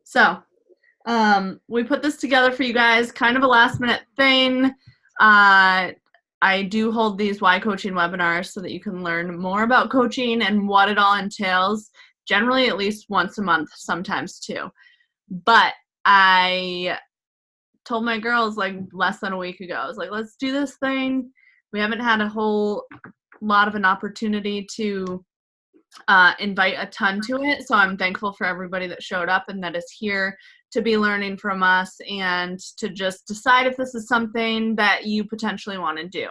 So, we put this together for you guys, kind of a last minute thing. I do hold these Y coaching webinars so that you can learn more about coaching and what it all entails, generally at least once a month, sometimes two. But I told my girls like less than a week ago, I was like, let's do this thing. We haven't had a whole lot of an opportunity to invite a ton to it. So I'm thankful for everybody that showed up and that is here to be learning from us and to just decide if this is something that you potentially want to do.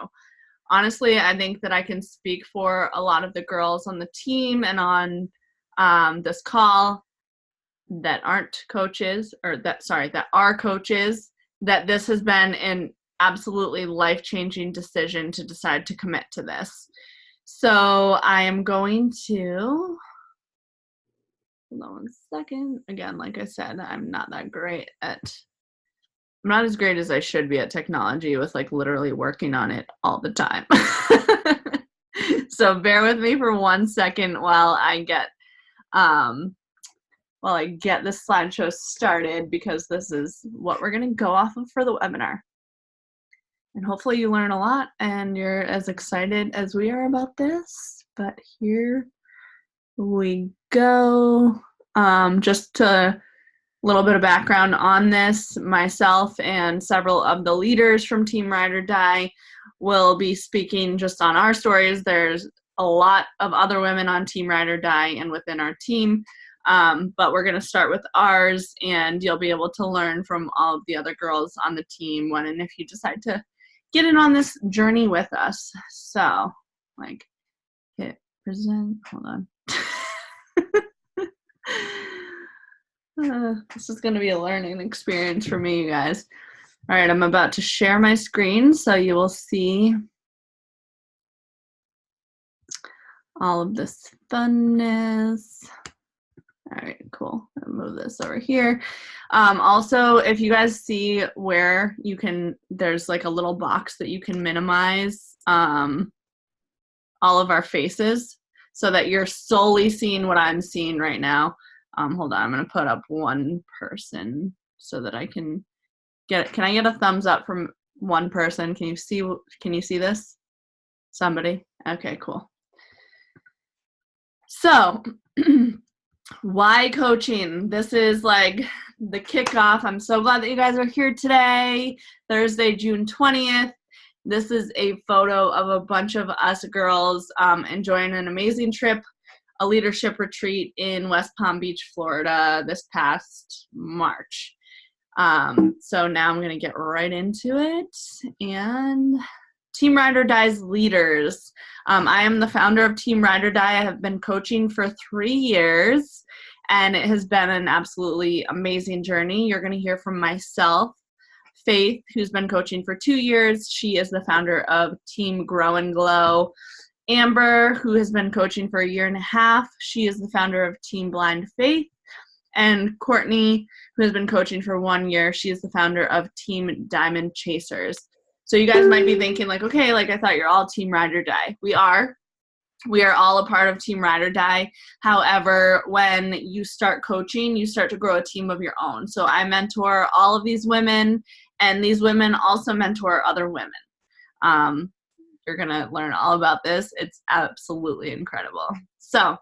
Honestly, I think that I can speak for a lot of the girls on the team and on this call that aren't coaches, or that are coaches, that this has been an absolutely life-changing decision to decide to commit to this. So I am going to, hold on one second. Again, like I said, I'm not as great as I should be at technology with like literally working on it all the time. So bear with me for 1 second while I get this slideshow started, because this is what we're going to go off of for the webinar. And hopefully you learn a lot and you're as excited as we are about this. But here we go. Just a little bit of background on this. Myself and several of the leaders from Team Ride or Die will be speaking just on our stories. There's a lot of other women on Team Ride or Die and within our team. But we're going to start with ours, and you'll be able to learn from all of the other girls on the team when and if you decide to get in on this journey with us. So, like, hit present. Hold on. This is going to be a learning experience for me, you guys. All right, I'm about to share my screen so you will see all of this funness. All right, cool. I'll move this over here. Also, if you guys see where you can, there's like a little box that you can minimize all of our faces so that you're solely seeing what I'm seeing right now. Hold on, I'm going to put up one person so that I can get it. Can I get a thumbs up from one person? Can you see this? Somebody? Okay, cool. So, why coaching? This is like the kickoff. I'm so glad that you guys are here today, Thursday, June 20th. This is a photo of a bunch of us girls enjoying an amazing trip, a leadership retreat in West Palm Beach, Florida this past March. So now I'm going to get right into it. And Team Ride or Die's leaders. I am the founder of Team Ride or Die. I have been coaching for 3 years, and it has been an absolutely amazing journey. You're going to hear from myself, Faith, who's been coaching for 2 years. She is the founder of Team Grow and Glow. Amber, who has been coaching for 1.5 years. She is the founder of Team Blind Faith. And Courtney, who has been coaching for 1 year. She is the founder of Team Diamond Chasers. So you guys might be thinking like, okay, like I thought you're all Team Ride or Die. We are all a part of Team Ride or Die. However, when you start coaching, you start to grow a team of your own. So I mentor all of these women, and these women also mentor other women. You're going to learn all about this. It's absolutely incredible. So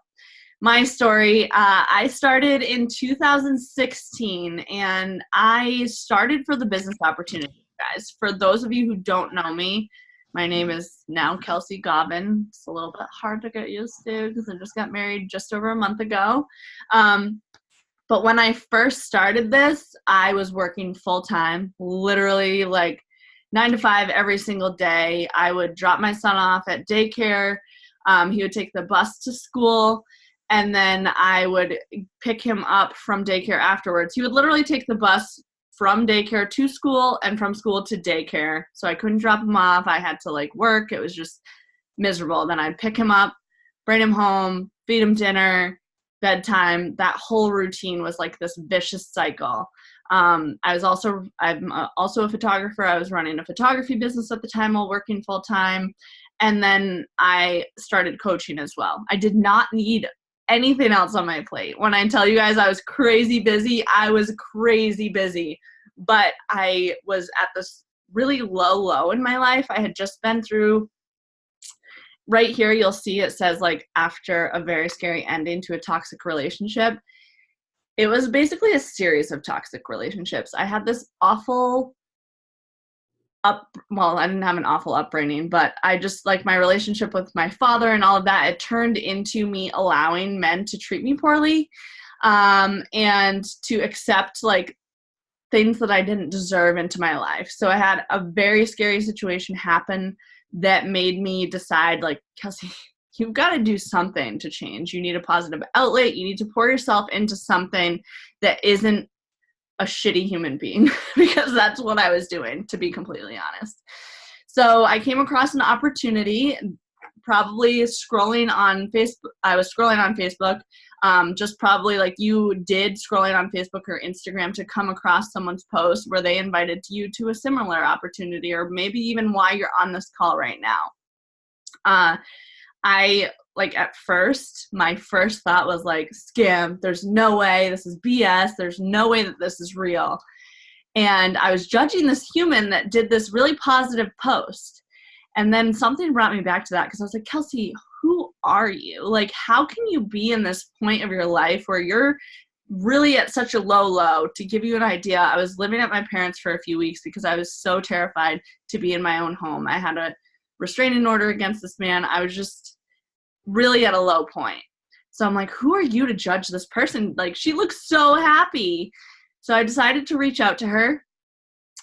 my story, I started in 2016, and I started for the business opportunity. Guys, for those of you who don't know me, my name is now Kelsey Gobbin. It's a little bit hard to get used to because I just got married just over a month ago. But when I first started this, I was working full-time, literally like 9 to 5 every single day. I would drop my son off at daycare. He would take the bus to school, and then I would pick him up from daycare afterwards. He would literally take the bus from daycare to school and from school to daycare. So I couldn't drop him off. I had to like work. It was just miserable. Then I'd pick him up, bring him home, feed him dinner, bedtime. That whole routine was like this vicious cycle. I'm also a photographer. I was running a photography business at the time while working full time. And then I started coaching as well. I did not need anything else on my plate. When I tell you guys I was crazy busy, I was crazy busy. But I was at this really low in my life. I had just been through, right here you'll see it says like after a very scary ending to a toxic relationship. It was basically a series of toxic relationships. I had this awful well, I didn't have an awful upbringing, but I just, like, my relationship with my father and all of that, it turned into me allowing men to treat me poorly, and to accept, like, things that I didn't deserve into my life. So I had a very scary situation happen that made me decide, like, Kelsey, you've got to do something to change. You need a positive outlet. You need to pour yourself into something that isn't a shitty human being, because that's what I was doing, to be completely honest. So I came across an opportunity, probably scrolling on Facebook. I was scrolling on Facebook, just probably like you did, scrolling on Facebook or Instagram, to come across someone's post where they invited you to a similar opportunity, or maybe even why you're on this call right now. At first, my first thought was like, scam, there's no way, this is BS, there's no way that this is real. And I was judging this human that did this really positive post. And then something brought me back to that, because I was like, Kelsey, who are you? Like, how can you be in this point of your life where you're really at such a low? To give you an idea, I was living at my parents' for a few weeks because I was so terrified to be in my own home. I had a restraining order against this man. I was just really at a low point. So I'm like, who are you to judge this person? Like, she looks so happy. So I decided to reach out to her.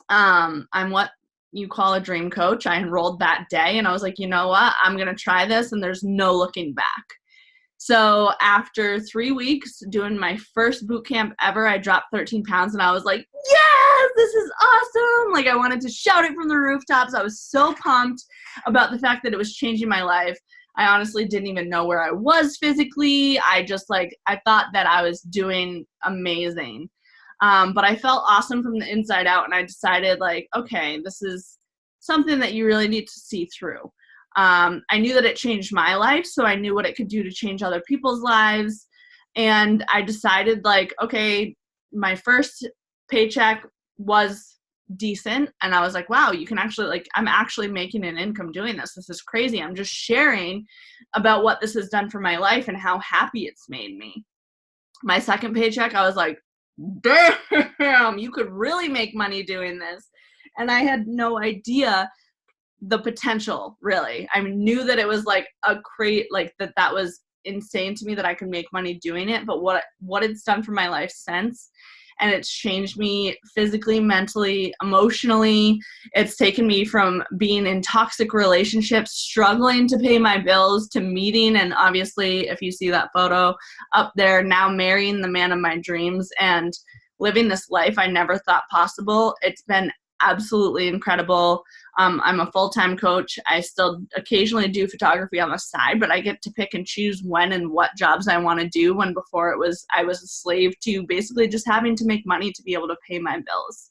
I'm what you call a dream coach. I enrolled that day, and I was like, you know what? I'm going to try this, and there's no looking back. So after 3 weeks doing my first boot camp ever, I dropped 13 pounds, and I was like, yes, this is awesome. Like, I wanted to shout it from the rooftops. I was so pumped about the fact that it was changing my life. I honestly didn't even know where I was physically. I thought that I was doing amazing. But I felt awesome from the inside out, and I decided, like, okay, this is something that you really need to see through. I knew that it changed my life, so I knew what it could do to change other people's lives. And I decided, like, okay, my first paycheck was decent, and I was like, wow, you can actually, like, I'm actually making an income doing this. This is crazy. I'm just sharing about what this has done for my life and how happy it's made me. My second paycheck, I was like, damn, you could really make money doing this. And I had no idea the potential, really. I knew that it was like that was insane to me that I could make money doing it, but what it's done for my life since, and it's changed me physically, mentally, emotionally. It's taken me from being in toxic relationships, struggling to pay my bills, to meeting, and obviously, if you see that photo up there, now marrying the man of my dreams and living this life I never thought possible. It's been absolutely incredible. I'm a full-time coach. I still occasionally do photography on the side, but I get to pick and choose when and what jobs I want to do, when before I was a slave to basically just having to make money to be able to pay my bills.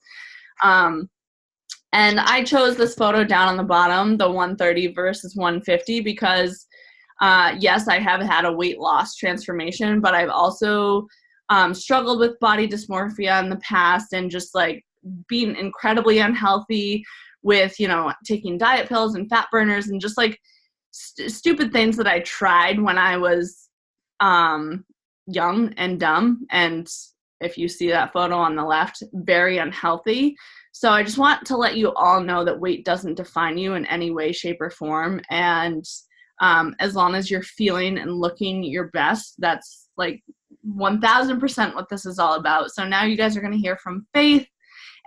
And I chose this photo down on the bottom, the 130 versus 150, because yes, I have had a weight loss transformation, but I've also struggled with body dysmorphia in the past, and just like being incredibly unhealthy with, taking diet pills and fat burners and just like stupid things that I tried when I was young and dumb. And if you see that photo on the left, very unhealthy. So I just want to let you all know that weight doesn't define you in any way, shape, or form. And as long as you're feeling and looking your best, that's like 1000% what this is all about. So now you guys are going to hear from Faith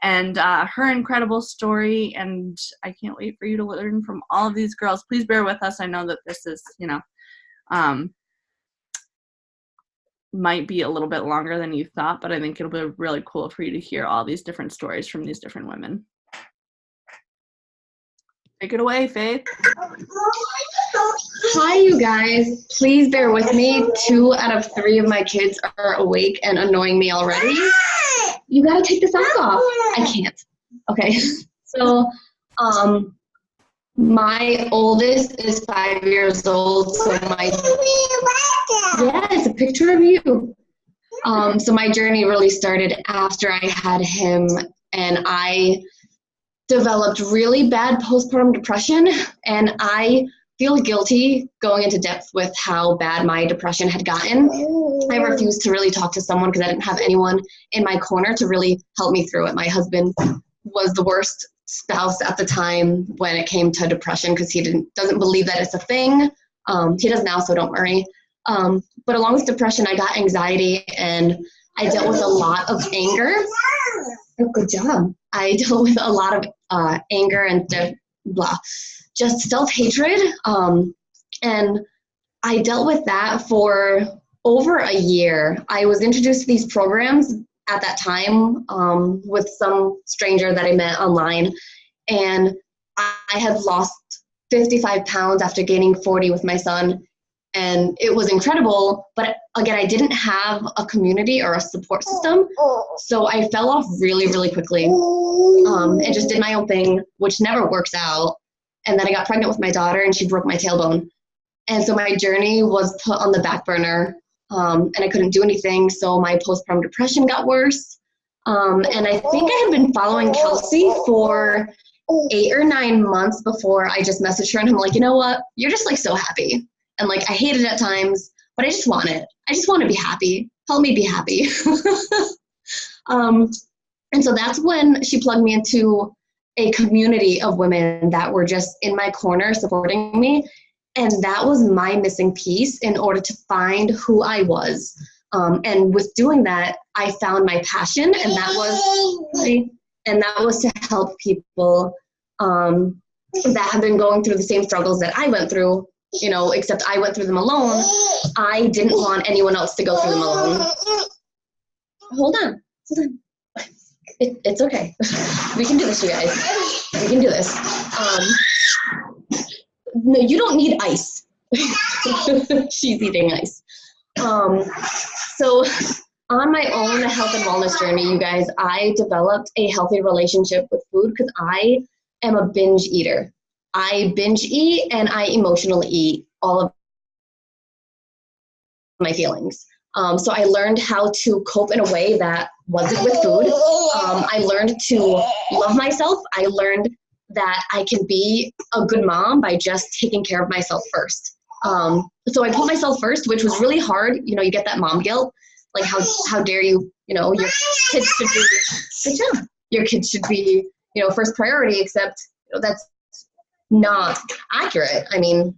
and her incredible story, and I can't wait for you to learn from all of these girls. Please bear with us. I know that this is, might be a little bit longer than you thought, but I think it'll be really cool for you to hear all these different stories from these different women. Take it away, Faith. Hi, you guys. Please bear with me. 2 out of 3 of my kids are awake and annoying me already. You gotta take the sock off. I can't. Okay. So, My oldest is 5 years old, so yeah, it's a picture of you. So my journey really started after I had him, and I developed really bad postpartum depression, and I feel guilty going into depth with how bad my depression had gotten. I refused to really talk to someone because I didn't have anyone in my corner to really help me through it. My husband was the worst spouse at the time when it came to depression because he doesn't believe that it's a thing. He does now, so don't worry. But along with depression, I got anxiety, and I dealt with a lot of anger. Oh, good job. I dealt with a lot of anger and just self-hatred. And I dealt with that for over a year. I was introduced to these programs at that time with some stranger that I met online. And I had lost 55 pounds after gaining 40 with my son. And it was incredible, but again, I didn't have a community or a support system, so I fell off really, really quickly and just did my own thing, which never works out. And then I got pregnant with my daughter, and she broke my tailbone. And so my journey was put on the back burner, and I couldn't do anything, so my postpartum depression got worse. And I think I had been following Kelsey for 8 or 9 months before I just messaged her, and I'm like, you know what? You're just like so happy. And like, I hate it at times, but I just want it. I just want to be happy. Help me be happy. And so that's when she plugged me into a community of women that were just in my corner supporting me. And that was my missing piece in order to find who I was. And with doing that, I found my passion, and that was to help people that have been going through the same struggles that I went through. You know, except I went through them alone. I didn't want anyone else to go through them alone. Hold on. It's okay. We can do this, you guys. We can do this. No, you don't need ice. She's eating ice. So on my own health and wellness journey, you guys, I developed a healthy relationship with food because I am a binge eater. I binge eat and I emotionally eat all of my feelings. So I learned how to cope in a way that wasn't with food. I learned to love myself. I learned that I can be a good mom by just taking care of myself first. So I put myself first, which was really hard. You know, you get that mom guilt. Like, how dare you, you know, your kids should be, good job. Your kids should be, you know, first priority, except, you know, that's not accurate. I mean,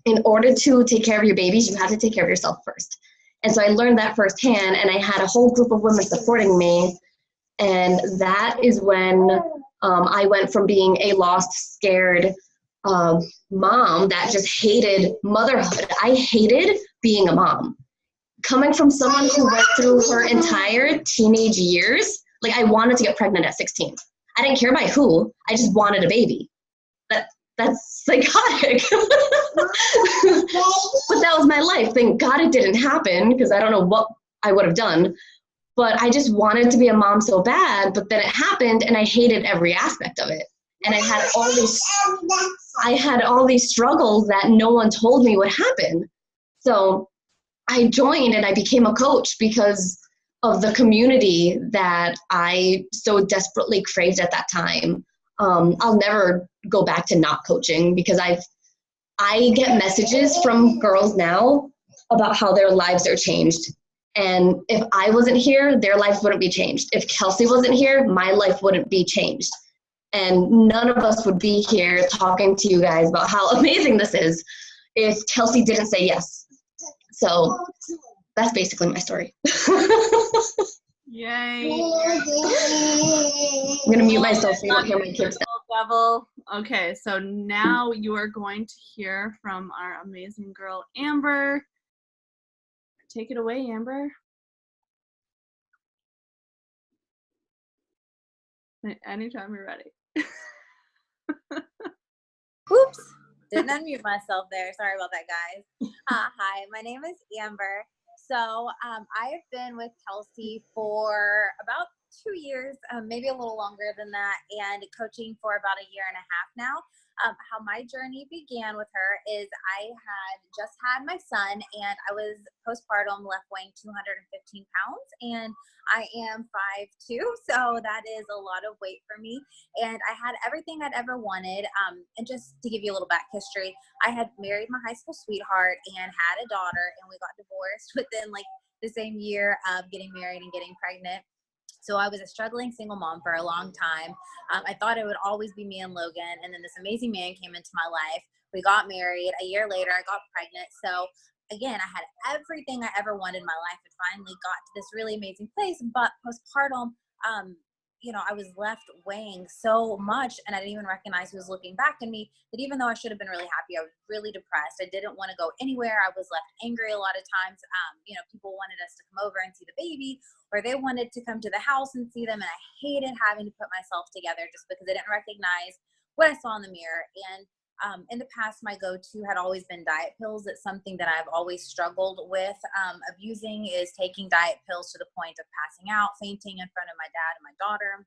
in order to take care of your babies, you have to take care of yourself first. And so I learned that firsthand, and I had a whole group of women supporting me. And that is when I went from being a lost, scared mom that just hated motherhood. I hated being a mom. Coming from someone who went through her entire teenage years, like, I wanted to get pregnant at 16. I didn't care by who. I just wanted a baby. That's psychotic. But that was my life. Thank God it didn't happen, because I don't know what I would have done. But I just wanted to be a mom so bad, but then it happened, and I hated every aspect of it. And I had all these struggles that no one told me would happen. So I joined and I became a coach because of the community that I so desperately craved at that time. I'll never go back to not coaching, because I get messages from girls now about how their lives are changed. And if I wasn't here, their lives wouldn't be changed. If Kelsey wasn't here, my life wouldn't be changed. And none of us would be here talking to you guys about how amazing this is if Kelsey didn't say yes. So that's basically my story. Yay. I'm going to mute myself so you don't hear my kids. Level. Okay, so now you are going to hear from our amazing girl, Amber. Take it away, Amber. Anytime you're ready. Oops, didn't unmute myself there. Sorry about that, guys. Hi, my name is Amber. So I've been with Kelsey for about 2 years, maybe a little longer than that, and coaching for about 1.5 years now. How my journey began with her is I had just had my son, and I was postpartum, left weighing 215 pounds, and I am 5'2", so that is a lot of weight for me. And I had everything I'd ever wanted. And just to give you a little back history, I had married my high school sweetheart and had a daughter, and we got divorced within like the same year of getting married and getting pregnant. So I was a struggling single mom for a long time. I thought it would always be me and Logan. And then this amazing man came into my life. We got married. A year later, I got pregnant. So again, I had everything I ever wanted in my life. It finally got to this really amazing place. But postpartum, I was left weighing so much, and I didn't even recognize who was looking back at me, that even though I should have been really happy, I was really depressed. I didn't want to go anywhere. I was left angry a lot of times. People wanted us to come over and see the baby, or they wanted to come to the house and see them. And I hated having to put myself together just because I didn't recognize what I saw in the mirror. And in the past, my go-to had always been diet pills. It's something that I've always struggled with abusing, is taking diet pills to the point of passing out, fainting in front of my dad and my daughter.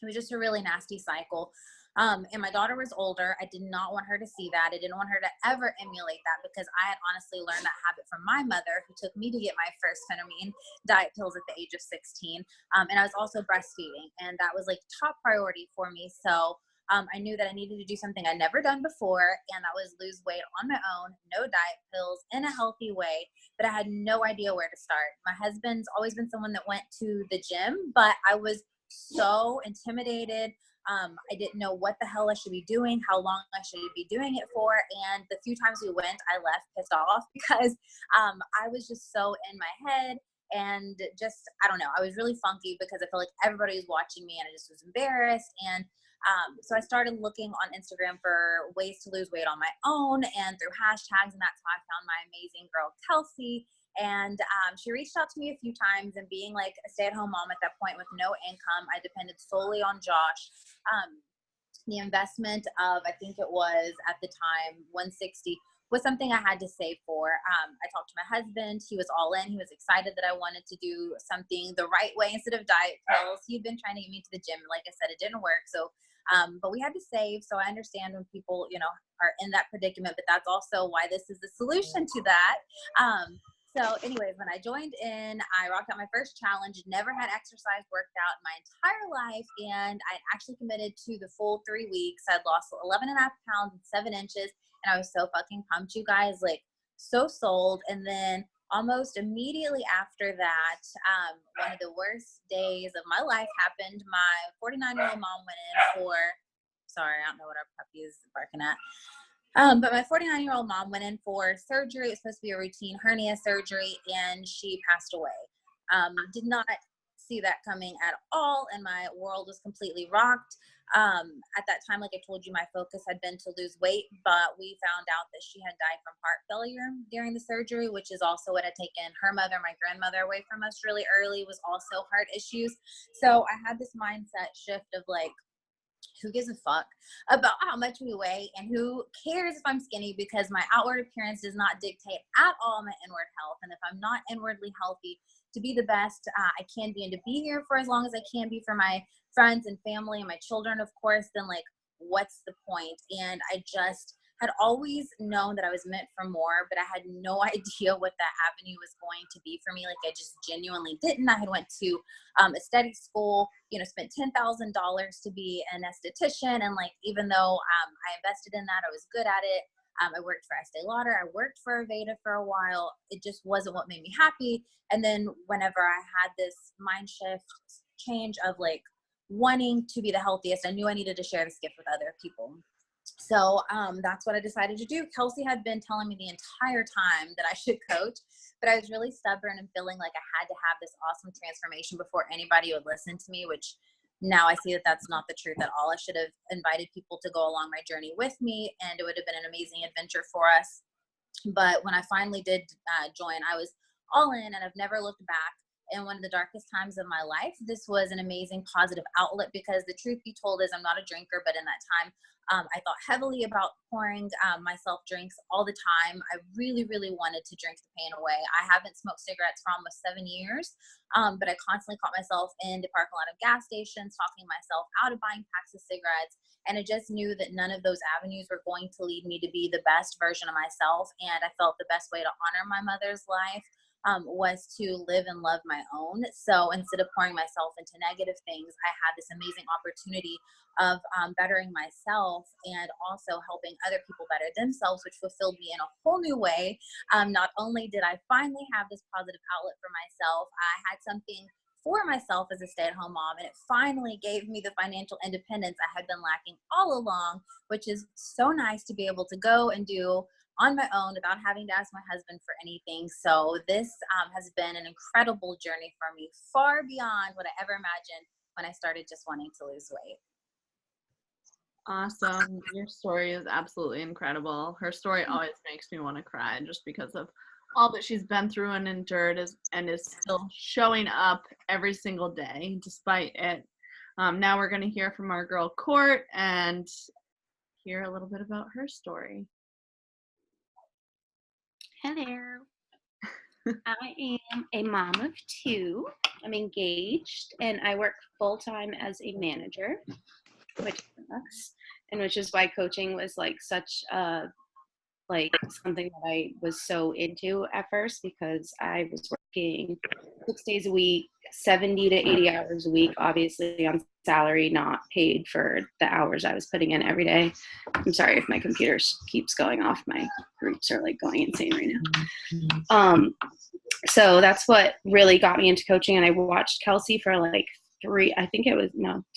It was just a really nasty cycle. And my daughter was older. I did not want her to see that. I didn't want her to ever emulate that, because I had honestly learned that habit from my mother, who took me to get my first Phentermine diet pills at the age of 16. And I was also breastfeeding, and that was like top priority for me. So I knew that I needed to do something I'd never done before, and that was lose weight on my own, no diet pills, in a healthy way. But I had no idea where to start. My husband's always been someone that went to the gym, but I was so intimidated. I didn't know what the hell I should be doing, how long I should be doing it for. And the few times we went, I left pissed off because I was just so in my head. And just, I don't know, I was really funky because I felt like everybody was watching me, and I just was embarrassed. And so I started looking on Instagram for ways to lose weight on my own, and through hashtags, and that's how I found my amazing girl, Kelsey. And she reached out to me a few times, and being like a stay-at-home mom at that point with no income, I depended solely on Josh. The investment of, I think it was at the time, $160 was something I had to save for. I talked to my husband. He was all in. He was excited that I wanted to do something the right way instead of diet pills. He'd been trying to get me to the gym. Like I said, it didn't work. So, but we had to save. So I understand when people, are in that predicament, but that's also why this is the solution to that. So anyways, when I joined in, I rocked out my first challenge, never had exercise worked out in my entire life. And I actually committed to the full 3 weeks. I'd lost 11.5 pounds and 7 inches. And I was so fucking pumped, you guys, like so sold. And then almost immediately after that, one of the worst days of my life happened. My 49-year-old mom went in for, sorry, I don't know what our puppy is barking at. But my 49-year-old mom went in for surgery. It was supposed to be a routine hernia surgery, and she passed away. Did not see that coming at all, and my world was completely rocked. At that time, like I told you, my focus had been to lose weight, but we found out that she had died from heart failure during the surgery, which is also what had taken her mother, my grandmother, away from us really early, was also heart issues. So I had this mindset shift of like, who gives a fuck about how much we weigh, and who cares if I'm skinny, because my outward appearance does not dictate at all my inward health. And if I'm not inwardly healthy to be the best I can be, and to be here for as long as I can be for my friends and family and my children, of course, then like, what's the point? And I just had always known that I was meant for more, but I had no idea what that avenue was going to be for me. Like, I just genuinely didn't. I had went to aesthetic school, spent $10,000 to be an esthetician. And like, even though I invested in that, I was good at it. I worked for Estee Lauder. I worked for Aveda for a while. It just wasn't what made me happy. And then whenever I had this mind shift change of like wanting to be the healthiest, I knew I needed to share this gift with other people. So that's what I decided to do. Kelsey had been telling me the entire time that I should coach, but I was really stubborn and feeling like I had to have this awesome transformation before anybody would listen to me, which now I see that that's not the truth at all. I should have invited people to go along my journey with me, and it would have been an amazing adventure for us. But when I finally did join, I was all in, and I've never looked back. in one of the darkest times of my life, this was an amazing positive outlet, because the truth be told is I'm not a drinker, but in that time, I thought heavily about pouring myself drinks all the time. I really, really wanted to drink the pain away. I haven't smoked cigarettes for almost 7 years, but I constantly caught myself in the parking lot of gas stations, talking myself out of buying packs of cigarettes. And I just knew that none of those avenues were going to lead me to be the best version of myself. And I felt the best way to honor my mother's life was to live and love my own. So instead of pouring myself into negative things, I had this amazing opportunity of bettering myself and also helping other people better themselves, which fulfilled me in a whole new way. Not only did I finally have this positive outlet for myself, I had something for myself as a stay-at-home mom, and it finally gave me the financial independence I had been lacking all along, which is so nice to be able to go and do on my own without having to ask my husband for anything. So this has been an incredible journey for me, far beyond what I ever imagined when I started just wanting to lose weight. Awesome. Your story is absolutely incredible. Her story always makes me want to cry just because of all that she's been through and endured and is still showing up every single day despite it. Now we're going to hear from our girl Court and hear a little bit about her story. Hello. I am a mom of 2. I'm engaged and I work full-time as a manager, which sucks, and which is why coaching was like such a something that I was so into at first, because I was working 6 days a week, 70 to 80 hours a week, obviously on salary, not paid for the hours I was putting in every day. I'm sorry if my computer keeps going off. My groups are like going insane right now. So that's what really got me into coaching. And I watched Kelsey for like 2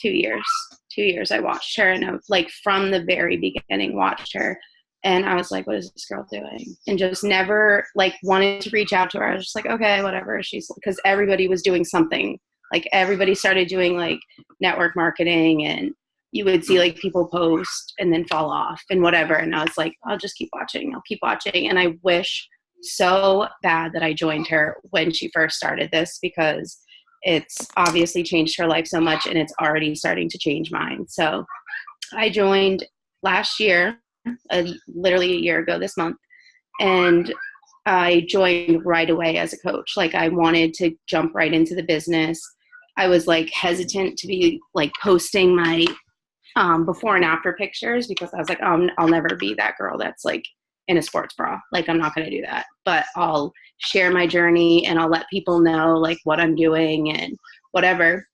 years. 2 years I watched her, and I was like from the very beginning watched her. And I was like, what is this girl doing? And just never like wanted to reach out to her. I was just like, okay, whatever. She's, because everybody was doing something. Like everybody started doing like network marketing, and you would see like people post and then fall off and whatever. And I was like, I'll just keep watching. I'll keep watching. And I wish so bad that I joined her when she first started this, because it's obviously changed her life so much, and it's already starting to change mine. So I joined last year, literally a year ago this month, and I joined right away as a coach. Like I wanted to jump right into the business. I was like hesitant to be like posting my before and after pictures, because I was like, I'll never be that girl that's like in a sports bra. Like I'm not going to do that, but I'll share my journey and I'll let people know like what I'm doing and whatever.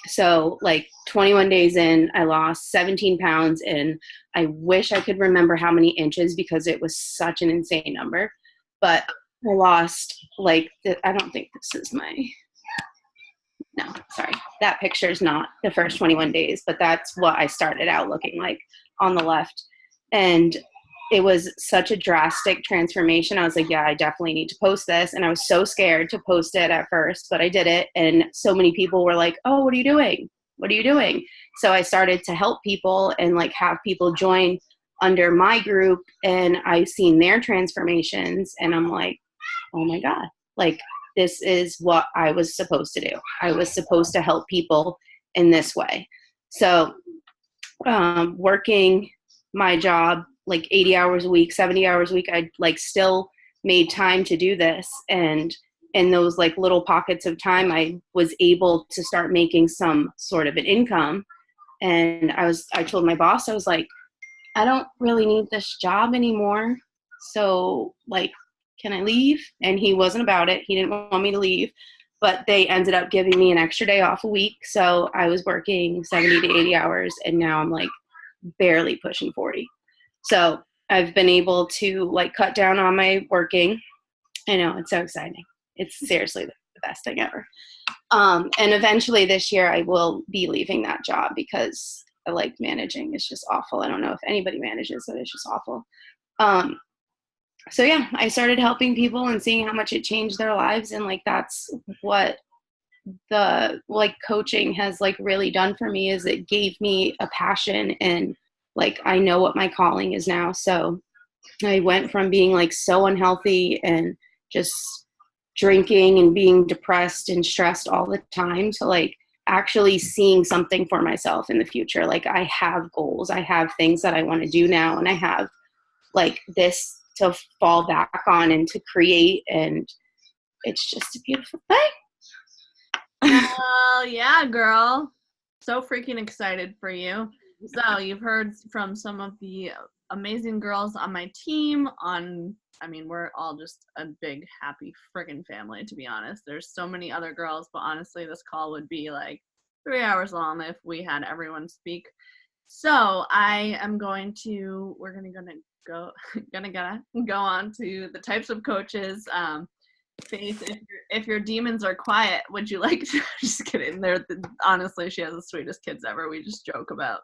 So like 21 days in, I lost 17 pounds, and I wish I could remember how many inches because it was such an insane number. But I lost like, I don't think this is no, sorry. That picture is not the first 21 days, but that's what I started out looking like on the left. And it was such a drastic transformation. I was like, yeah, I definitely need to post this. And I was so scared to post it at first, but I did it. And so many people were like, oh, what are you doing? What are you doing? So I started to help people and like have people join under my group, and I've seen their transformations, and I'm like, oh my God, like this is what I was supposed to do. I was supposed to help people in this way. So working my job like 80 hours a week, 70 hours a week, I like still made time to do this. And in those like little pockets of time, I was able to start making some sort of an income. And I told my boss, I was like, I don't really need this job anymore. So like, can I leave? And he wasn't about it. He didn't want me to leave, but they ended up giving me an extra day off a week. So I was working 70 to 80 hours, and now I'm like barely pushing 40. So I've been able to like cut down on my working. I know, it's so exciting. It's seriously the best thing ever. And eventually this year I will be leaving that job because I like managing. It's just awful. I don't know if anybody manages, but it's just awful. So yeah, I started helping people and seeing how much it changed their lives. And like, that's what the like coaching has like really done for me, is it gave me a passion, and like, I know what my calling is now. So I went from being like so unhealthy and just drinking and being depressed and stressed all the time to like actually seeing something for myself in the future. Like I have goals, I have things that I want to do now, and I have like this to fall back on and to create, and it's just a beautiful thing. Oh, yeah, girl. So freaking excited for you. So you've heard from some of the amazing girls on my team we're all just a big, happy friggin' family, to be honest. There's so many other girls, but honestly, this call would be like 3 hours long if we had everyone speak. So we're gonna go on to the types of coaches. Faith, if your demons are quiet, would you like to? Just kidding. Honestly, she has the sweetest kids ever. We just joke about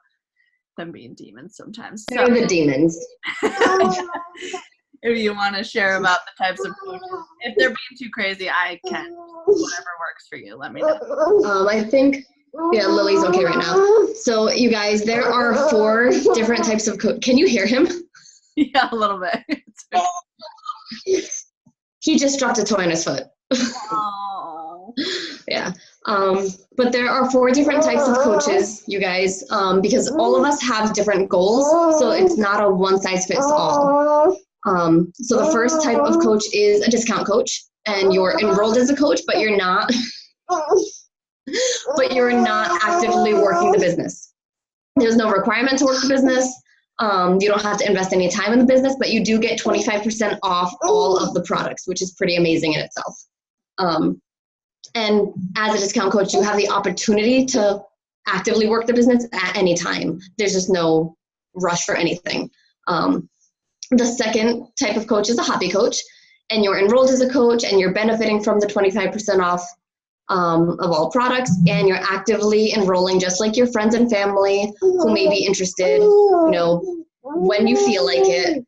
them being demons sometimes. They're the demons. If you want to share about the types of coaches, if they're being too crazy, I can. Whatever works for you, let me know. I think, yeah, Lily's okay right now. So you guys, there are 4 different types of Can you hear him? Yeah, a little bit. He just dropped a toy on his foot. Oh. Yeah. But there are 4 different types of coaches, you guys, because all of us have different goals, so it's not a one-size-fits-all. So the first type of coach is a discount coach, and you're enrolled as a coach, but you're not actively working the business. There's no requirement to work the business. You don't have to invest any time in the business, but you do get 25% off all of the products, which is pretty amazing in itself. And as a discount coach, you have the opportunity to actively work the business at any time. There's just no rush for anything. The second type of coach is a hobby coach, and you're enrolled as a coach, and you're benefiting from the 25% off of all products, and you're actively enrolling just like your friends and family who may be interested, when you feel like it.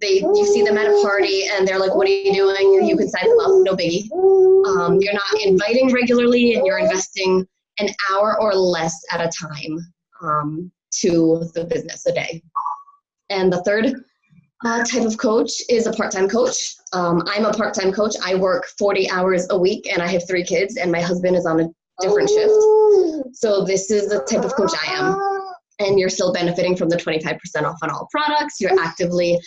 You see them at a party and they're like, what are you doing? You can sign them up, no biggie. You're not inviting regularly, and you're investing an hour or less at a time to the business a day. And the third type of coach is a part-time coach. I'm a part-time coach. I work 40 hours a week, and I have 3 kids, and my husband is on a different shift. So this is the type of coach I am. And you're still benefiting from the 25% off on all products. You're actively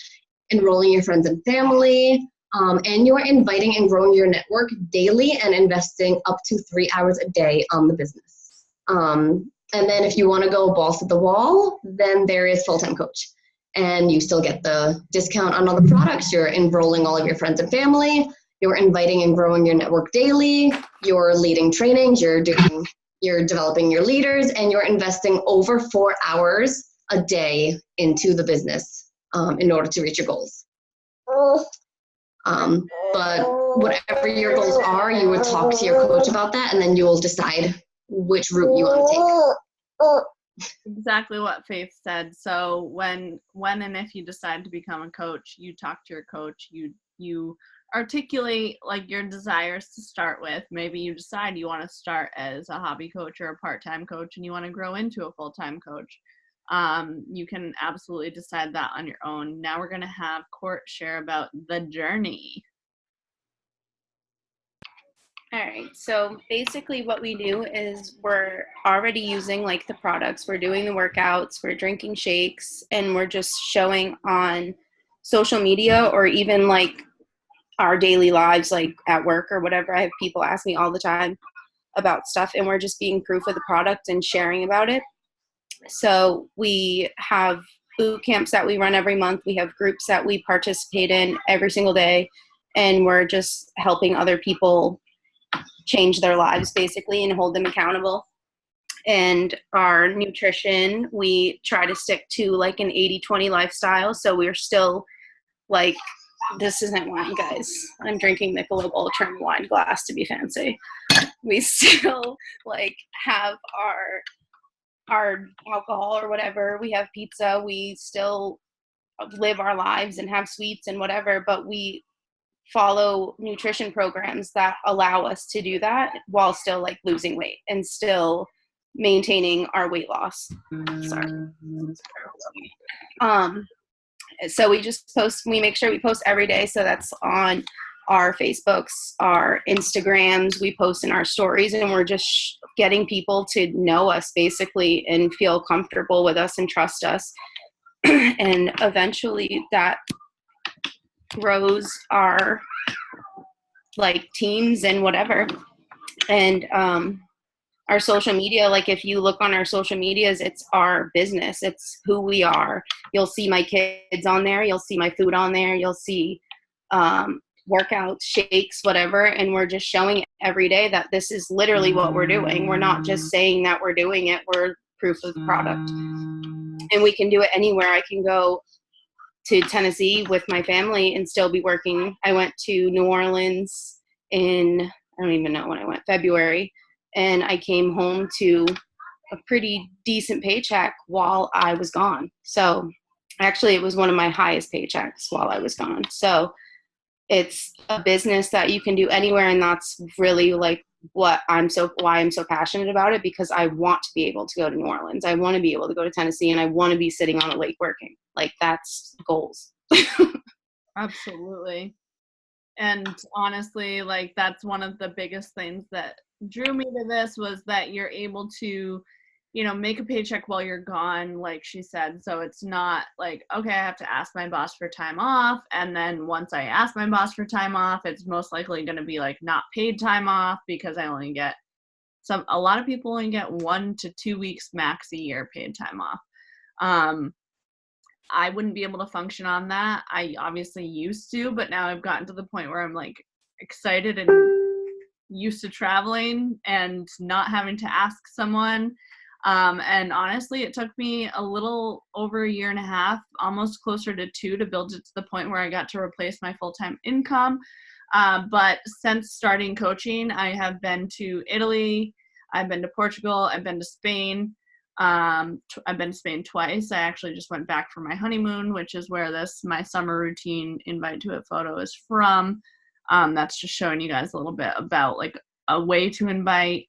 enrolling your friends and family, and you're inviting and growing your network daily and investing up to 3 hours a day on the business. And then if you want to go balls to the wall, then there is full-time coach. And you still get the discount on all the products. You're enrolling all of your friends and family. You're inviting and growing your network daily. You're leading trainings. You're developing your leaders, and you're investing over 4 hours a day into the business in order to reach your goals. But whatever your goals are, you would talk to your coach about that, and then you will decide which route you want to take. Exactly what Faith said. So when and if you decide to become a coach, you talk to your coach, you articulate like your desires to start with. Maybe you decide you want to start as a hobby coach or a part-time coach, and you want to grow into a full-time coach. You can absolutely decide that on your own. Now we're going to have Court share about the journey. All right, so basically what we do is we're already using like the products, we're doing the workouts, we're drinking shakes, and we're just showing on social media or even like our daily lives, like at work or whatever. I have people ask me all the time about stuff, and we're just being proof of the product and sharing about it. So we have boot camps that we run every month. We have groups that we participate in every single day, and we're just helping other people change their lives basically and hold them accountable. And our nutrition, we try to stick to like an 80-20 lifestyle. So we're still like, this isn't wine, guys. I'm drinking Michelob Ultra in a wine glass to be fancy. We still like have our alcohol or whatever. We have pizza. We still live our lives and have sweets and whatever, but we follow nutrition programs that allow us to do that while still like losing weight and still maintaining our weight loss. Sorry. So we just post, we make sure we post every day. So that's on our Facebooks, our Instagrams, we post in our stories, and we're just getting people to know us basically and feel comfortable with us and trust us. And eventually that grows our like teams and whatever. And our social media, like if you look on our social medias, it's our business. It's who we are. You'll see my kids on there. You'll see my food on there. You'll see workouts, shakes, whatever. And we're just showing every day that this is literally what we're doing. We're not just saying that we're doing it. We're proof of the product. And we can do it anywhere. I can go to Tennessee with my family and still be working. I went to New Orleans in, I don't even know when I went, February. And I came home to a pretty decent paycheck while I was gone. So actually it was one of my highest paychecks while I was gone. So it's a business that you can do anywhere. And that's really like why I'm so passionate about it, because I want to be able to go to New Orleans. I want to be able to go to Tennessee, and I want to be sitting on a lake working. Like that's goals. Absolutely. And honestly, like that's one of the biggest things that drew me to this, was that you're able to, you know, make a paycheck while you're gone, like she said. So it's not like, okay, I have to ask my boss for time off. And then once I ask my boss for time off, it's most likely going to be like not paid time off, because I only get a lot of people only get 1 to 2 weeks max a year paid time off. I wouldn't be able to function on that. I obviously used to, but now I've gotten to the point where I'm like excited and used to traveling and not having to ask someone. And honestly, it took me a little over a year and a half, almost closer to 2, to build it to the point where I got to replace my full-time income. But since starting coaching, I have been to Italy, I've been to Portugal, I've been to Spain. I've been to Spain twice. I actually just went back for my honeymoon, which is where my summer routine invite to it photo is from. That's just showing you guys a little bit about like a way to invite.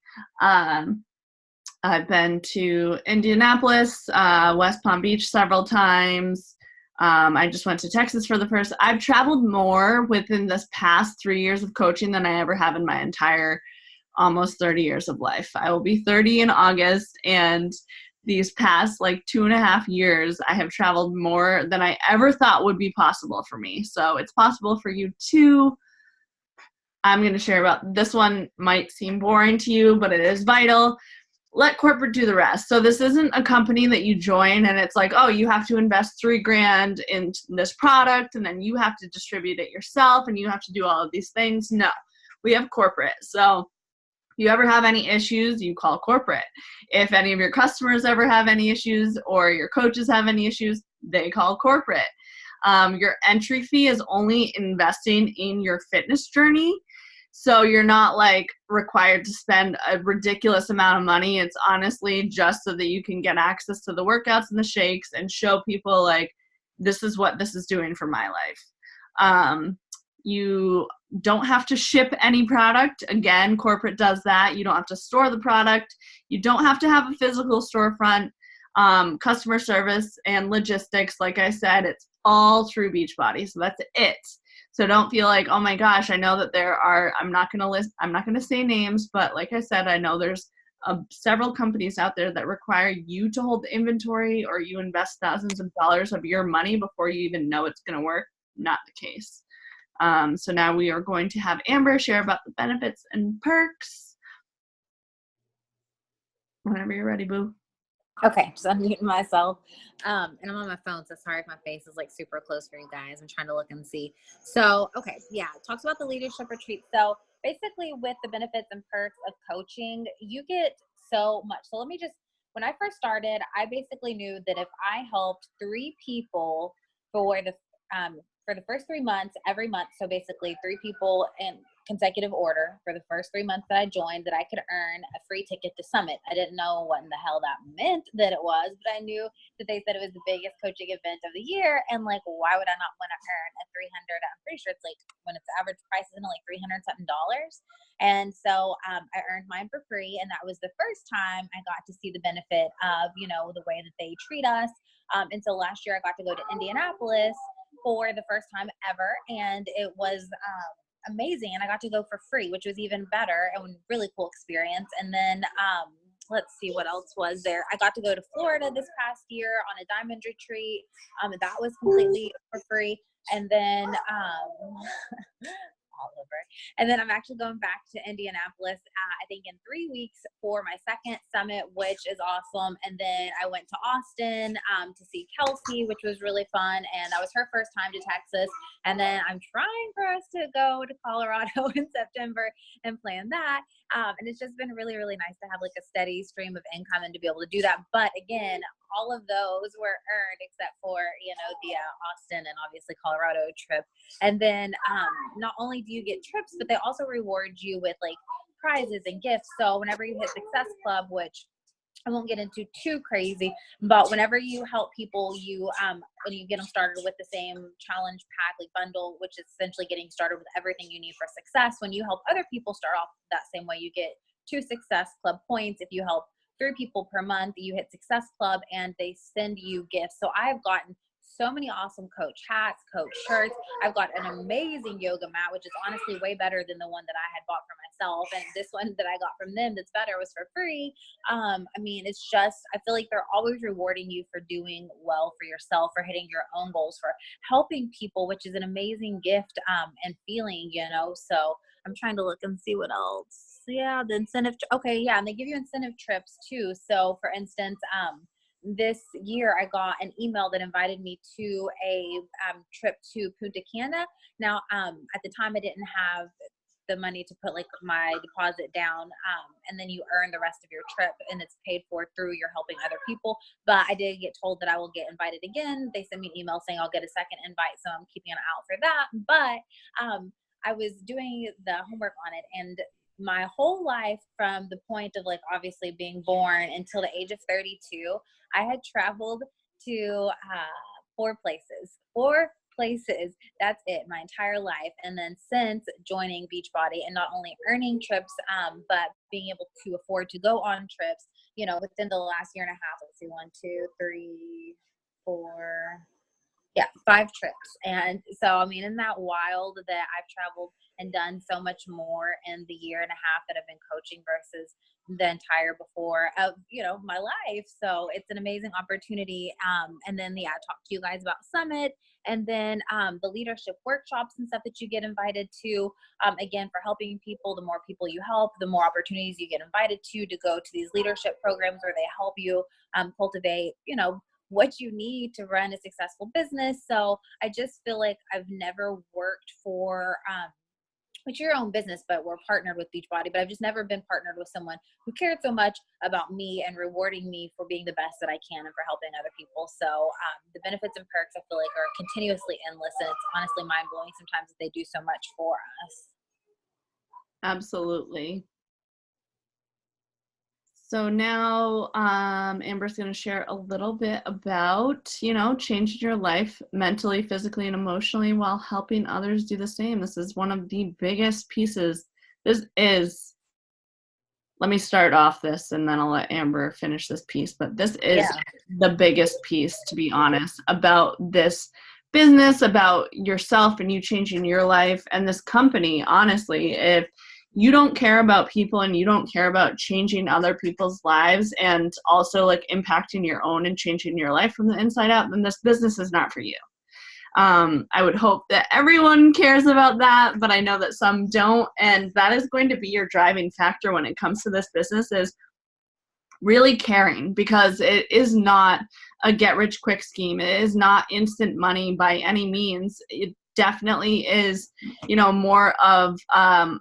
I've been to Indianapolis, West Palm Beach several times. I just went to Texas for the first. I've traveled more within this past 3 years of coaching than I ever have in my entire almost 30 years of life. I will be 30 in August, and these past like 2.5 years, I have traveled more than I ever thought would be possible for me. So it's possible for you too. I'm going to share about this one. Might seem boring to you, but it is vital. Let corporate do the rest. So this isn't a company that you join and it's like, oh, you have to invest $3,000 in this product and then you have to distribute it yourself and you have to do all of these things. No, we have corporate. So if you ever have any issues, you call corporate. If any of your customers ever have any issues or your coaches have any issues, they call corporate. Your entry fee is only investing in your fitness journey. So you're not like required to spend a ridiculous amount of money. It's honestly just so that you can get access to the workouts and the shakes and show people like, this is what this is doing for my life. You don't have to ship any product. Again, corporate does that. You don't have to store the product. You don't have to have a physical storefront. Customer service and logistics, like I said, it's all through Beachbody. So that's it. So don't feel like, oh my gosh, I know that there are, I'm not going to say names, but like I said, I know there's several companies out there that require you to hold the inventory or you invest thousands of dollars of your money before you even know it's going to work. Not the case. So now we are going to have Amber share about the benefits and perks. Whenever you're ready, boo. Okay, just unmuting myself. And I'm on my phone, so sorry if my face is like super close for you guys. I'm trying to look and see. So, okay, yeah, it talks about the leadership retreat. So basically with the benefits and perks of coaching, you get so much. So let me just, when I first started, I basically knew that if I helped 3 people for the first 3 months, every month, so basically 3 people in consecutive order for the first 3 months that I joined, that I could earn a free ticket to Summit. I didn't know what in the hell that meant that it was, but I knew that they said it was the biggest coaching event of the year. And like, why would I not want to earn a $300? I'm pretty sure it's like when its average price is like $300 something. And so I earned mine for free. And that was the first time I got to see the benefit of, you know, the way that they treat us. And so last year I got to go to Indianapolis for the first time ever. And it was amazing. And I got to go for free, which was even better and a really cool experience. And then, let's see what else was there. I got to go to Florida this past year on a diamond retreat. That was completely for free. And then, all over. And then I'm actually going back to Indianapolis, I think in 3 weeks for my second summit, which is awesome. And then I went to Austin to see Kelsey, which was really fun. And that was her first time to Texas. And then I'm trying for us to go to Colorado in September and plan that. And it's just been really, really nice to have like a steady stream of income and to be able to do that. But again, all of those were earned except for, you know, the Austin and obviously Colorado trip. And then not only do you get trips, but they also reward you with like prizes and gifts. So whenever you hit Success Club, which I won't get into too crazy, but whenever you help people, you when you get them started with the same challenge pack, like bundle, which is essentially getting started with everything you need for success. When you help other people start off that same way, you get 2 Success Club points. If you help 3 people per month, you hit Success Club and they send you gifts. So I've gotten so many awesome coach hats, coach shirts. I've got an amazing yoga mat, which is honestly way better than the one that I had bought for myself. And this one that I got from them that's better was for free. I mean, it's just, I feel like they're always rewarding you for doing well for yourself, for hitting your own goals, for helping people, which is an amazing gift and feeling, you know. So I'm trying to look and see what else. Yeah, the incentive. Okay, yeah, and they give you incentive trips too. So for instance, this year I got an email that invited me to a trip to Punta Cana. Now, at the time I didn't have the money to put like my deposit down, and then you earn the rest of your trip and it's paid for through you're helping other people. But I did get told that I will get invited again. They sent me an email saying I'll get a second invite, so I'm keeping an eye out for that. But I was doing the homework on it, and my whole life from the point of like obviously being born until the age of 32, I had traveled to 4 places. That's it, my entire life. And then since joining Beachbody and not only earning trips, but being able to afford to go on trips, you know, within the last year and a half, let's see, 1, 2, 3, 4, 5 trips. And so, I mean, isn't that wild that I've traveled and done so much more in the year and a half that I've been coaching versus the entire before of, you know, my life. So it's an amazing opportunity. And then, I talked to you guys about Summit, and then the leadership workshops and stuff that you get invited to, again, for helping people. The more people you help, the more opportunities you get invited to go to these leadership programs where they help you cultivate, you know, what you need to run a successful business. So I just feel like I've never worked for, which your own business, but we're partnered with Beachbody, but I've just never been partnered with someone who cared so much about me and rewarding me for being the best that I can and for helping other people. So the benefits and perks I feel like are continuously endless, and it's honestly mind-blowing sometimes that they do so much for us. Absolutely. So now Amber's going to share a little bit about, you know, changing your life mentally, physically, and emotionally while helping others do the same. This is one of the biggest pieces. Let me start off this and then I'll let Amber finish this piece. But this is the biggest piece, to be honest, about this business, about yourself and you changing your life and this company. Honestly, if you don't care about people and you don't care about changing other people's lives and also like impacting your own and changing your life from the inside out, then this business is not for you. I would hope that everyone cares about that, but I know that some don't. And that is going to be your driving factor when it comes to this business, is really caring, because it is not a get rich quick scheme. It is not instant money by any means. It definitely is, you know, more of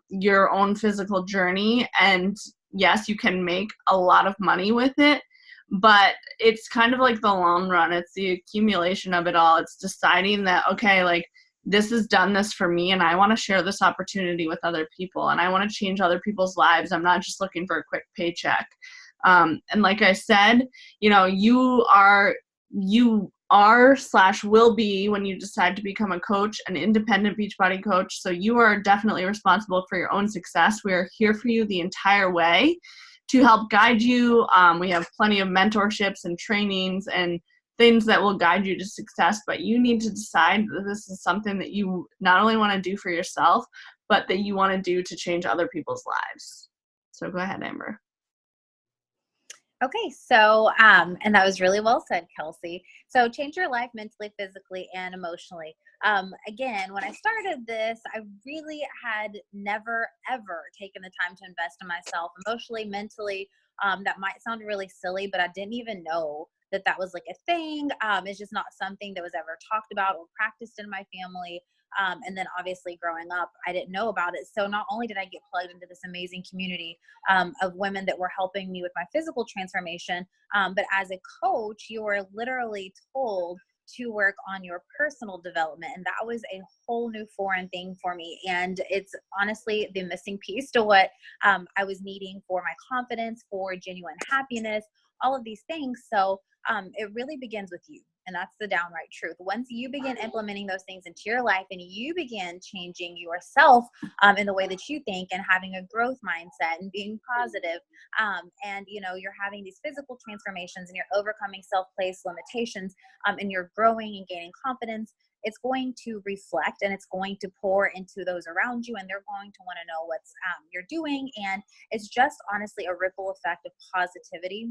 your own physical journey. And yes, you can make a lot of money with it, but it's kind of like the long run. It's the accumulation of it all. It's deciding that, okay, like this has done this for me and I want to share this opportunity with other people and I want to change other people's lives. I'm not just looking for a quick paycheck. And like I said, you know, you are / will be, when you decide to become a coach, an independent Beachbody coach. So you are definitely responsible for your own success. We are here for you the entire way to help guide you. We have plenty of mentorships and trainings and things that will guide you to success, but you need to decide that this is something that you not only want to do for yourself, but that you want to do to change other people's lives. So go ahead, Amber. Okay, so, and that was really well said, Kelsey. So change your life mentally, physically, and emotionally. Again, when I started this, I really had never, ever taken the time to invest in myself emotionally, mentally. That might sound really silly, but I didn't even know that that was like a thing. It's just not something that was ever talked about or practiced in my family. And then obviously growing up, I didn't know about it. So not only did I get plugged into this amazing community of women that were helping me with my physical transformation, but as a coach, you were literally told to work on your personal development. And that was a whole new foreign thing for me. And it's honestly the missing piece to what I was needing for my confidence, for genuine happiness, all of these things. So it really begins with you. And that's the downright truth. Once you begin implementing those things into your life and you begin changing yourself in the way that you think and having a growth mindset and being positive, and you're having these physical transformations and you're overcoming self-placed limitations, and you're growing and gaining confidence, it's going to reflect and it's going to pour into those around you, and they're going to want to know what's you're doing. And it's just honestly a ripple effect of positivity.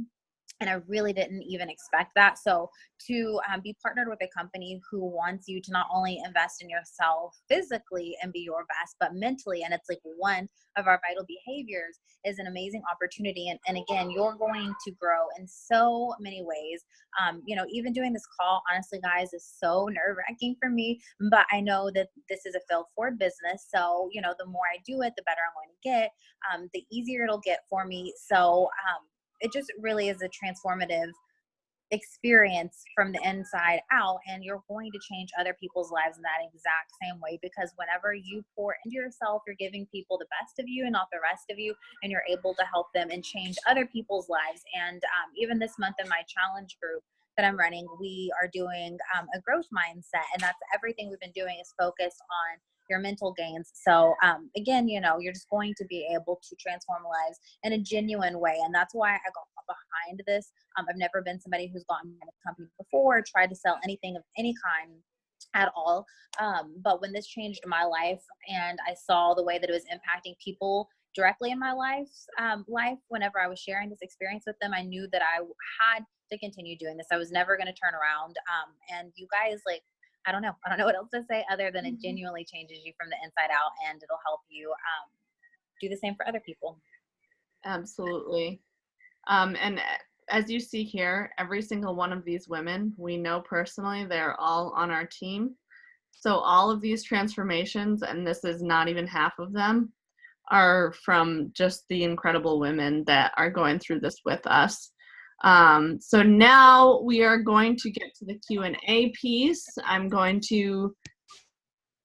And I really didn't even expect that. So to be partnered with a company who wants you to not only invest in yourself physically and be your best, but mentally, and it's like one of our vital behaviors, is an amazing opportunity. And again, you're going to grow in so many ways. Even doing this call, honestly, guys, is so nerve-wracking for me, but I know that this is a fail forward business. So, the more I do it, the better I'm going to get, the easier it'll get for me. So, it just really is a transformative experience from the inside out, and you're going to change other people's lives in that exact same way, because whenever you pour into yourself, you're giving people the best of you and not the rest of you, and you're able to help them and change other people's lives. And even this month in my challenge group that I'm running, we are doing a growth mindset, and that's everything we've been doing is focused on your mental gains. So again, you're just going to be able to transform lives in a genuine way. And that's why I got behind this. I've never been somebody who's gotten in a company before, tried to sell anything of any kind at all. But when this changed my life and I saw the way that it was impacting people directly in my life, whenever I was sharing this experience with them, I knew that I had to continue doing this. I was never going to turn around. And you guys, I don't know what else to say other than it genuinely changes you from the inside out, and it'll help you do the same for other people. Absolutely. And as you see here, every single one of these women we know personally, they're all on our team. So all of these transformations, and this is not even half of them, are from just the incredible women that are going through this with us. So now we are going to get to the Q&A piece. I'm going to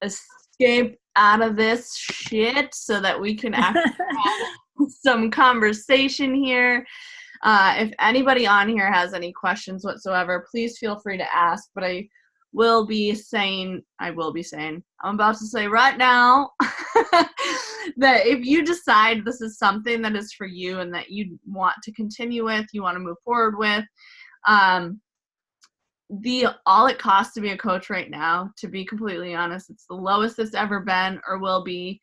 escape out of this shit so that we can actually have some conversation here. If anybody on here has any questions whatsoever, please feel free to ask, but I'm about to say right now that if you decide this is something that is for you and that you want to continue with, you want to move forward with, all it costs to be a coach right now, to be completely honest, it's the lowest it's ever been or will be.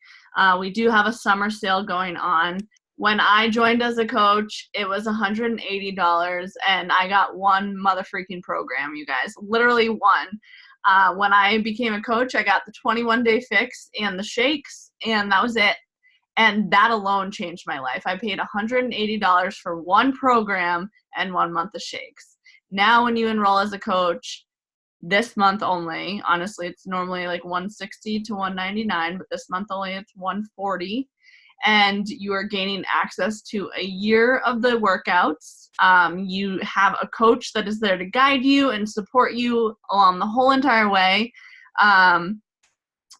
We do have a summer sale going on. When I joined as a coach, it was $180, and I got one mother freaking program, you guys. Literally one. When I became a coach, I got the 21-day fix and the shakes, and that was it. And that alone changed my life. I paid $180 for one program and 1 month of shakes. Now when you enroll as a coach, this month only, honestly, it's normally like $160 to $199, but this month only it's $140. And you are gaining access to a year of the workouts. You have a coach that is there to guide you and support you along the whole entire way.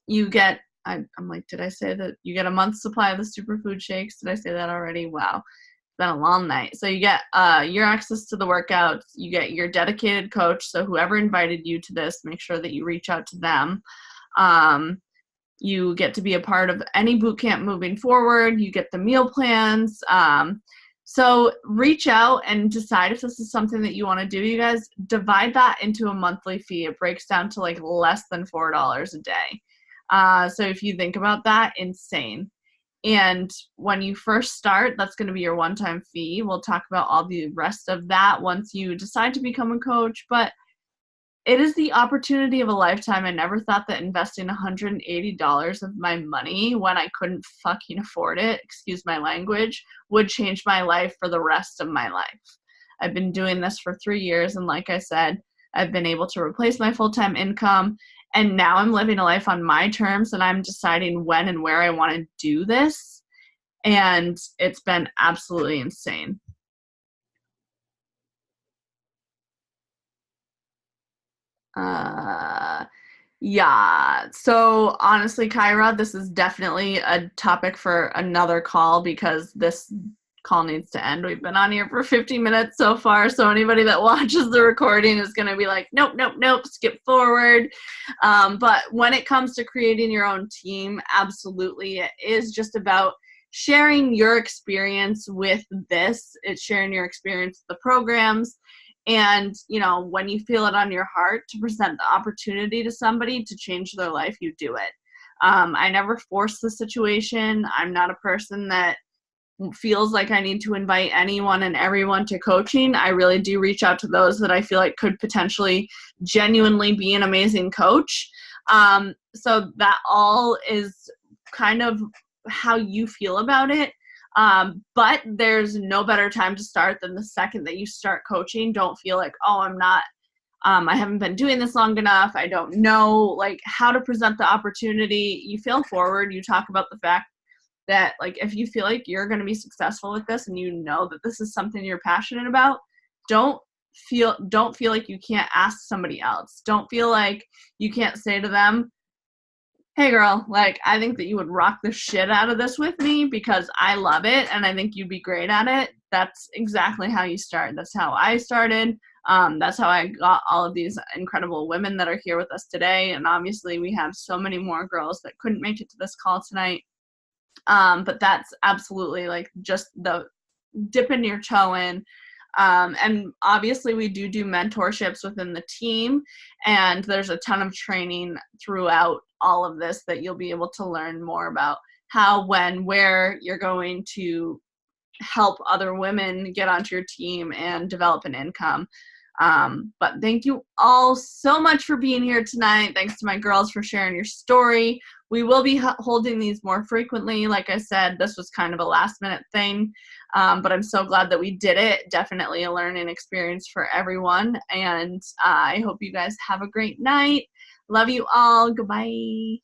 You get, I'm like, did I say that? You get a month's supply of the superfood shakes. Did I say that already? Wow. It's been a long night. So you get your access to the workouts. You get your dedicated coach. So whoever invited you to this, make sure that you reach out to them. You get to be a part of any boot camp moving forward. You get the meal plans. So reach out and decide if this is something that you want to do. You guys, divide that into a monthly fee. It breaks down to like less than $4 a day. So if you think about that, insane. And when you first start, that's going to be your one-time fee. We'll talk about all the rest of that once you decide to become a coach. But it is the opportunity of a lifetime. I never thought that investing $180 of my money when I couldn't fucking afford it, excuse my language, would change my life for the rest of my life. I've been doing this for 3 years, and like I said, I've been able to replace my full-time income, and now I'm living a life on my terms, and I'm deciding when and where I want to do this, and it's been absolutely insane. Yeah, so honestly, Kyra, this is definitely a topic for another call because this call needs to end. We've been on here for 50 minutes so far, so anybody that watches the recording is going to be like, nope, nope, nope, skip forward. But when it comes to creating your own team, absolutely, it is just about sharing your experience with this. It's sharing your experience with the programs. And, you know, when you feel it on your heart to present the opportunity to somebody to change their life, you do it. I never force the situation. I'm not a person that feels like I need to invite anyone and everyone to coaching. I really do reach out to those that I feel like could potentially genuinely be an amazing coach. So that all is kind of how you feel about it. But there's no better time to start than the second that you start coaching. Don't feel like, oh, I haven't been doing this long enough. I don't know like how to present the opportunity. You feel forward. You talk about the fact that like if you feel like you're going to be successful with this and you know that this is something you're passionate about, don't feel like you can't ask somebody else. Don't feel like you can't say to them, hey girl, like I think that you would rock the shit out of this with me because I love it and I think you'd be great at it. That's exactly how you start. That's how I started. That's how I got all of these incredible women that are here with us today. And obviously we have so many more girls that couldn't make it to this call tonight. But that's absolutely like just the dipping your toe in. And obviously we do mentorships within the team, and there's a ton of training throughout all of this that you'll be able to learn more about how, when, where you're going to help other women get onto your team and develop an income. But thank you all so much for being here tonight. Thanks to my girls for sharing your story. We will be holding these more frequently. Like I said, this was kind of a last minute thing, but I'm so glad that we did it. Definitely a learning experience for everyone. And I hope you guys have a great night. Love you all. Goodbye.